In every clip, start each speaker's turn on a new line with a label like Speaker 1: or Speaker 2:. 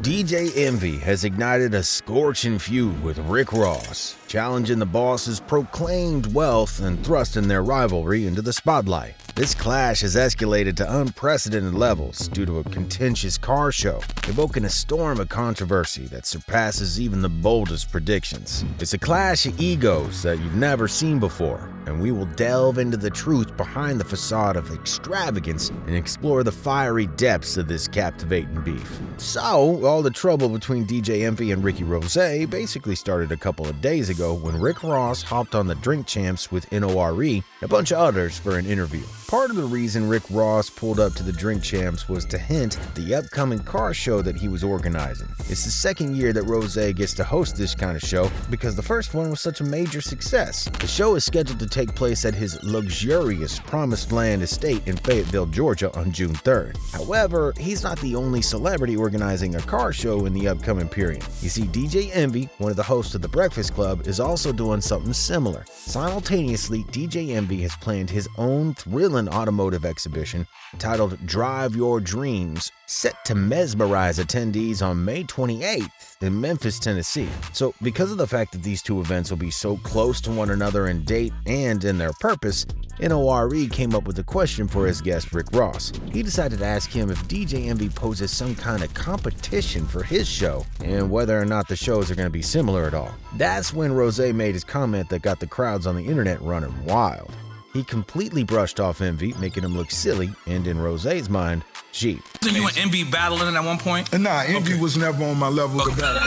Speaker 1: DJ Envy has ignited a scorching feud with Rick Ross, challenging the Bawse's proclaimed wealth and thrusting their rivalry into the spotlight. This clash has escalated to unprecedented levels due to a contentious car show, evoking a storm of controversy that surpasses even the boldest predictions. It's a clash of egos that you've never seen before, and we will delve into the truth behind the facade of extravagance and explore the fiery depths of this captivating beef. So, all the trouble between DJ Envy and Ricky Rose basically started a couple of days ago when Rick Ross hopped on the Drink Champs with NORE, a bunch of others, for an interview. Part of the reason Rick Ross pulled up to the Drink Champs was to hint at the upcoming car show that he was organizing. It's the second year that Rose gets to host this kind of show because the first one was such a major success. The show is scheduled to take place at his luxurious Promised Land estate in Fayetteville, Georgia on June 3rd. However, he's not the only celebrity organizing a car show in the upcoming period. You see, DJ Envy, one of the hosts of The Breakfast Club, is also doing something similar. Simultaneously, DJ Envy has planned his own thrilling automotive exhibition titled Drive Your Dreams, set to mesmerize attendees on May 28th in Memphis, Tennessee. So because of the fact that these two events will be so close to one another in date and in their purpose, NORE came up with a question for his guest Rick Ross. He decided to ask him if DJ Envy poses some kind of competition for his show and whether or not the shows are going to be similar at all. That's when Rose made his comment that got the crowds on the internet running wild. He completely brushed off Envy, making him look silly, and in Rose's mind, cheap.
Speaker 2: Didn't you and Envy battling at one point?
Speaker 3: Nah, Envy was never on my level to battle.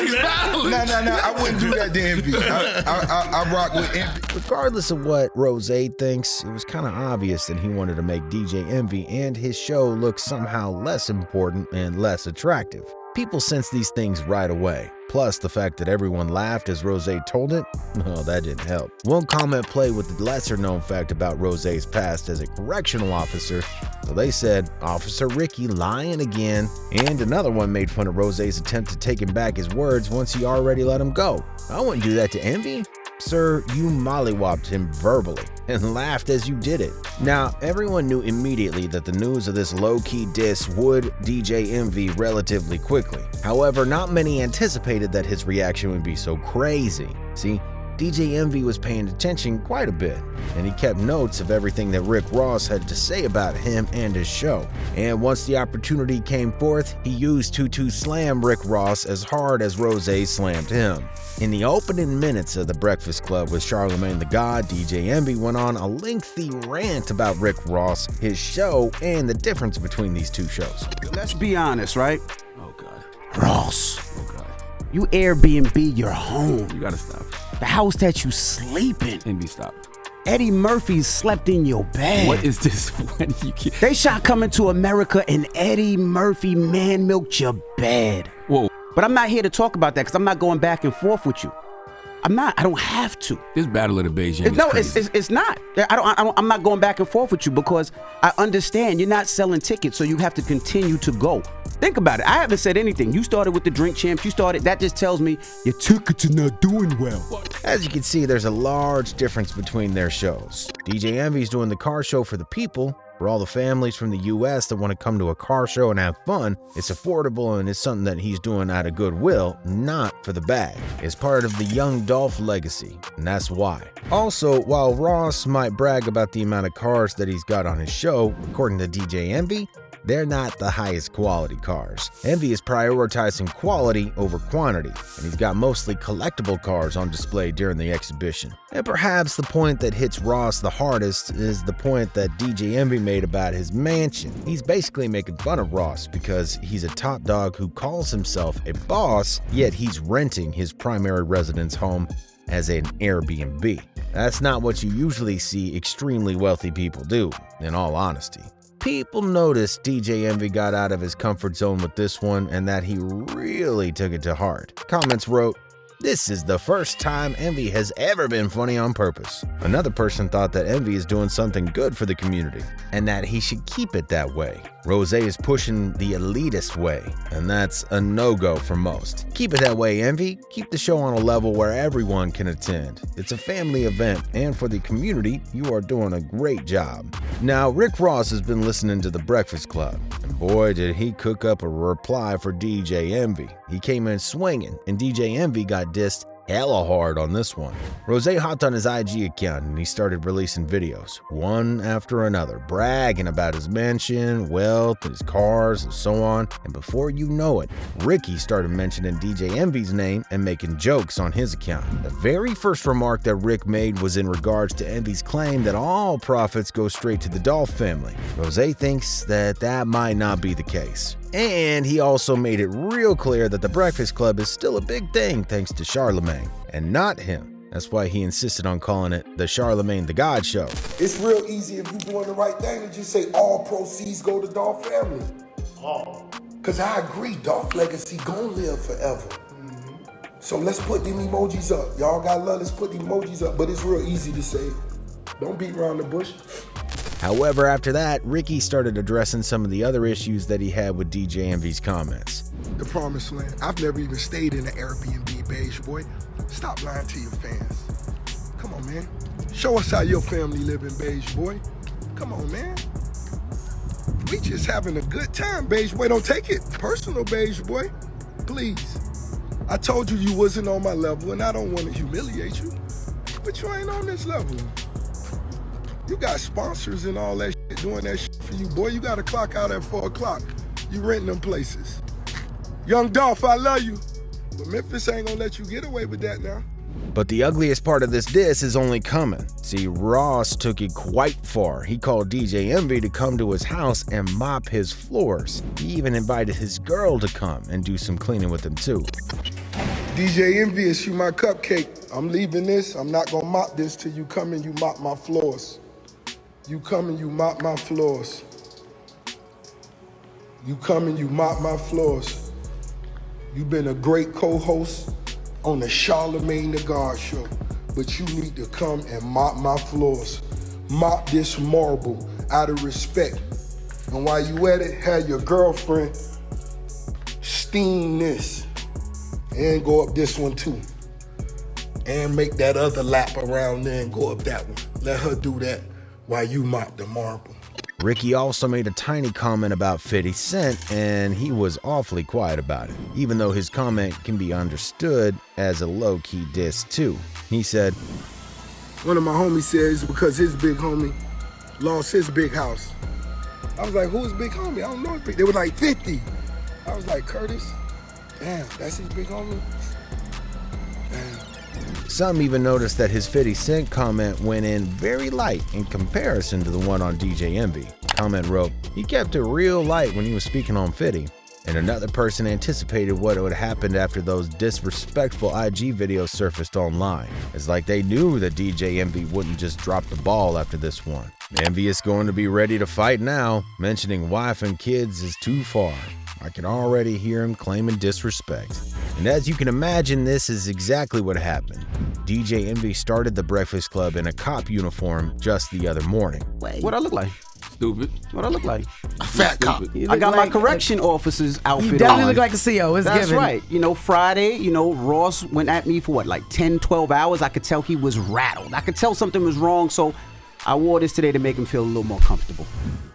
Speaker 2: He's battling.
Speaker 3: Nah, I wouldn't do that to Envy. I rock with Envy.
Speaker 1: Regardless of what Rose thinks, it was kind of obvious that he wanted to make DJ Envy and his show look somehow less important and less attractive. People sense these things right away. Plus, the fact that everyone laughed as Rose told it, well, that didn't help. One comment played with the lesser-known fact about Rose's past as a correctional officer, so they said, "Officer Ricky lying again," and another one made fun of Rose's attempt to take him back his words once he already let him go. "I wouldn't do that to Envy." "Sir, you mollywopped him verbally and laughed as you did it." Now, everyone knew immediately that the news of this low-key diss would DJ Envy relatively quickly. However, not many anticipated that his reaction would be so crazy. See, DJ Envy was paying attention quite a bit, and he kept notes of everything that Rick Ross had to say about him and his show. And once the opportunity came forth, he used to slam Rick Ross as hard as Rose slammed him. In the opening minutes of The Breakfast Club with Charlemagne the God, DJ Envy went on a lengthy rant about Rick Ross, his show, and the difference between these two shows.
Speaker 4: Let's be honest, right?
Speaker 2: Oh, God.
Speaker 4: Ross,
Speaker 2: Oh, God.
Speaker 4: you Airbnb your home.
Speaker 2: You gotta stop.
Speaker 4: The house that you sleep in.
Speaker 2: Envy, stop.
Speaker 4: Eddie Murphy slept in your bed.
Speaker 2: What is this? When you can't...
Speaker 4: They shot Coming to America and Eddie Murphy man-milked your bed.
Speaker 2: Whoa.
Speaker 4: But I'm not here to talk about that because I'm not going back and forth with you. I'm not. I don't have to.
Speaker 2: This battle of the Beijing is
Speaker 4: No,
Speaker 2: crazy.
Speaker 4: it's not. I'm not going back and forth with you because I understand you're not selling tickets, so you have to continue to go. Think about it. I haven't said anything. You started with the Drink Champs. You started. That just tells me your tickets are not doing well.
Speaker 1: As you can see, there's a large difference between their shows. DJ Envy's doing the car show for the people, for all the families from the US that want to come to a car show and have fun. It's affordable and it's something that he's doing out of goodwill, not for the bag. It's part of the Young Dolph legacy, and that's why. Also, while Ross might brag about the amount of cars that he's got on his show, according to DJ Envy, they're not the highest quality cars. Envy is prioritizing quality over quantity, and he's got mostly collectible cars on display during the exhibition. And perhaps the point that hits Ross the hardest is the point that DJ Envy made about his mansion. He's basically making fun of Ross because he's a top dog who calls himself a boss, yet he's renting his primary residence home as an Airbnb. That's not what you usually see extremely wealthy people do, in all honesty. People noticed DJ Envy got out of his comfort zone with this one and that he really took it to heart. Comments wrote, "This is the first time Envy has ever been funny on purpose." Another person thought that Envy is doing something good for the community and that he should keep it that way. Rose is pushing the elitist way, and that's a no-go for most. Keep it that way, Envy. Keep the show on a level where everyone can attend. It's a family event, and for the community, you are doing a great job. Now, Rick Ross has been listening to The Breakfast Club, and boy did he cook up a reply for DJ Envy. He came in swinging, and DJ Envy got dissed hella hard on this one. Rose hopped on his IG account and he started releasing videos, one after another, bragging about his mansion, wealth, his cars, and so on. And before you know it, Ricky started mentioning DJ Envy's name and making jokes on his account. The very first remark that Rick made was in regards to Envy's claim that all profits go straight to the Dolph family. Rose thinks that that might not be the case. And he also made it real clear that the Breakfast Club is still a big thing thanks to Charlemagne, and not him. That's why he insisted on calling it the Charlemagne the God Show.
Speaker 3: It's real easy if you're doing the right thing to just say all proceeds go to Dolph family. Because I agree, Dolph legacy gonna live forever. So let's put them emojis up. Y'all got love, let's put the emojis up. But it's real easy to say, don't beat around the bush.
Speaker 1: However, after that, Ricky started addressing some of the other issues that he had with DJ Envy's comments.
Speaker 3: The promised land. I've never even stayed in an Airbnb, beige boy. Stop lying to your fans. Come on, man. Show us how your family live in, beige boy. Come on, man. We just having a good time, beige boy. Don't take it personal, beige boy. Please. I told you you wasn't on my level, and I don't want to humiliate you. But you ain't on this level. You got sponsors and all that shit doing that shit for you, boy. You got to clock out at 4 o'clock. You renting them places. Young Dolph, I love you. But Memphis ain't gonna let you get away with that now.
Speaker 1: But the ugliest part of this diss is only coming. See, Ross took it quite far. He called DJ Envy to come to his house and mop his floors. He even invited his girl to come and do some cleaning with him too.
Speaker 3: DJ Envious, you my cupcake. I'm leaving this. I'm not gonna mop this till you come and you mop my floors. You come and you mop my floors. You come and you mop my floors. You've been a great co-host on the Charlemagne the God Show, but you need to come and mop my floors. Mop this marble out of respect. And while you at it, have your girlfriend steam this and go up this one too. And make that other lap around there and go up that one. Let her do that while you mop the marble.
Speaker 1: Ricky also made a tiny comment about 50 Cent, and he was awfully quiet about it, even though his comment can be understood as a low-key diss too. He said,
Speaker 3: one of my homies says because his big homie lost his big house. I was like, who's big homie? I don't know his big. They were like 50. I was like, Curtis? Damn, that's his big homie? Damn.
Speaker 1: Some even noticed that his 50 Cent comment went in very light in comparison to the one on DJ Envy. The comment wrote, he kept it real light when he was speaking on 50. And another person anticipated what would happen after those disrespectful IG videos surfaced online. It's like they knew that DJ Envy wouldn't just drop the ball after this one. Envy is going to be ready to fight now. Mentioning wife and kids is too far. I can already hear him claiming disrespect. And as you can imagine, this is exactly what happened. DJ Envy started the Breakfast Club in a cop uniform just the other morning.
Speaker 4: Wait, what I look like?
Speaker 2: Stupid.
Speaker 4: What I look like?
Speaker 3: A fat cop.
Speaker 4: I got my correction officer's outfit
Speaker 5: You definitely
Speaker 4: on.
Speaker 5: look like a CO. It's
Speaker 4: That's
Speaker 5: given.
Speaker 4: right. You know, Friday, Ross went at me for what, like 10, 12 hours? I could tell he was rattled. I could tell something was wrong, so I wore this today to make him feel a little more comfortable.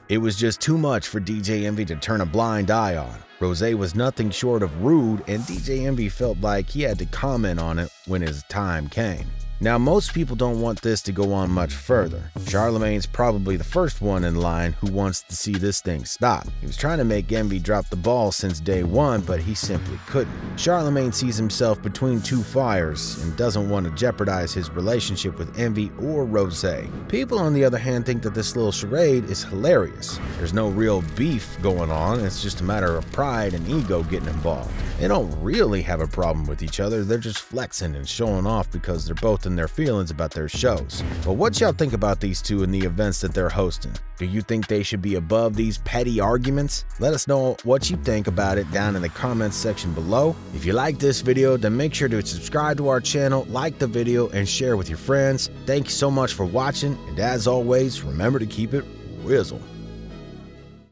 Speaker 1: It was just too much for DJ Envy to turn a blind eye on. Rose was nothing short of rude, and DJ Envy felt like he had to comment on it when his time came. Now, most people don't want this to go on much further. Charlemagne's probably the first one in line who wants to see this thing stop. He was trying to make Envy drop the ball since day one, but he simply couldn't. Charlemagne sees himself between two fires and doesn't want to jeopardize his relationship with Envy or Rose. People, on the other hand, think that this little charade is hilarious. There's no real beef going on, it's just a matter of pride and ego getting involved. They don't really have a problem with each other, they're just flexing and showing off because they're both in their feelings about their shows. But what y'all think about these two and the events that they're hosting? Do you think they should be above these petty arguments? Let us know what you think about it down in the comments section below. If you like this video, then make sure to subscribe to our channel, like the video, and share with your friends. Thank you so much for watching, and as always, remember to keep it RIZZLE.